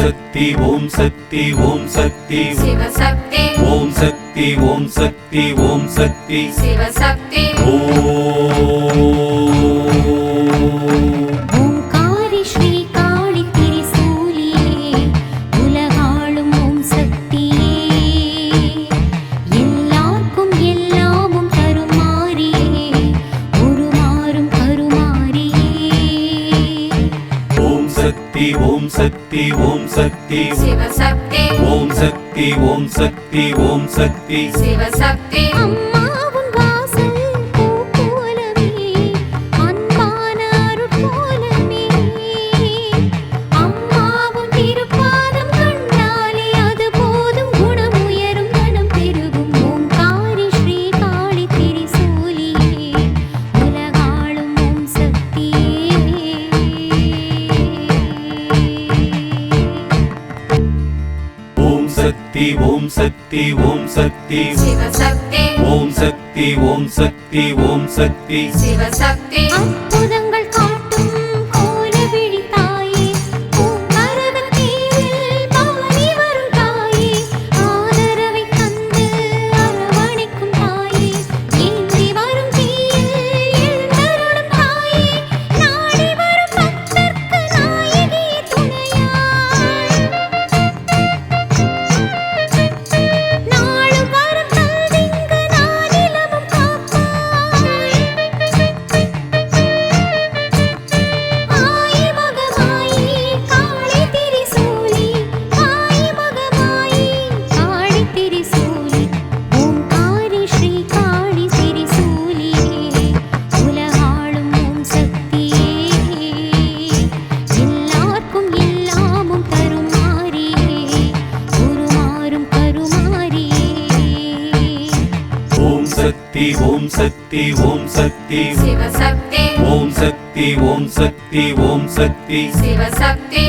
சக்தி ஓம் சக்தி ஓம் சக்தி சிவசக்தி ஓம் சக்தி ஓம் சக்தி ஓம் சக்தி சிவசக்தி ஓம்காரி ஸ்ரீ காளி திரிசூலியே உலகாளும் ஓம் சக்தியே எல்லாருக்கும் எல்லாமும் தருமாறியே உருமாறும் கருமாறியே ஓம் சக்தி ஓம் சக்தி ஓம் சக்தி சிவசக்தி ஓம் சக்தி ஓம் சக்தி ஓம் சக்தி சிவசக்தி அம்மாவும் வாசல் பூ போலவே அன்பான அருட்கோலமே அம்மாவும் திருப்பாதம் கண்டாலே அது போதும் குணம் உயரும் கணம் பெருகும் ஓம்காரி ஸ்ரீ காளி திரிசூலியே உலகாளும் ஓம் சக்தியே ஓம் சக்தி ஓம் சக்தி ஓம் சக்தி சிவசக்தி ஓம் சக்தி ஓம் சக்தி ஓம் சக்தி சிவசக்தி அற்புதங்கள் காட்டும் கோலவிழி தாயே பூங்கரகத்தீவில் பவனி வரும் தாயே ஆதரவை தந்து அரவணைக்கும் தாயே ஏந்தி வரும் தீயில் எழுந்தருளும் தாயே நாடி வரும் பக்தர்க்கு நாயகியே துணையாய் நாளும் வரும் தந்திங்கு நானிலமும் காப்பாய் ஆயி மகமாயி காளி திரிசூலி ஆயி மகமாயி காளி திரிசூலி ஓம்காரி ஸ்ரீ காளி திரிசூலியே உலகாளும் ஓம் சக்தியே எல்லாருக்கும் எல்லாமும் தருமாறியே உருமாறும் கருமாறியே ஓம் சக்தி ஓம் சக்தி ஓம் சக்தி சிவசக்தி ஓம் சக்தி ஓம் சக்தி ஓம் சக்தி சிவசக்தி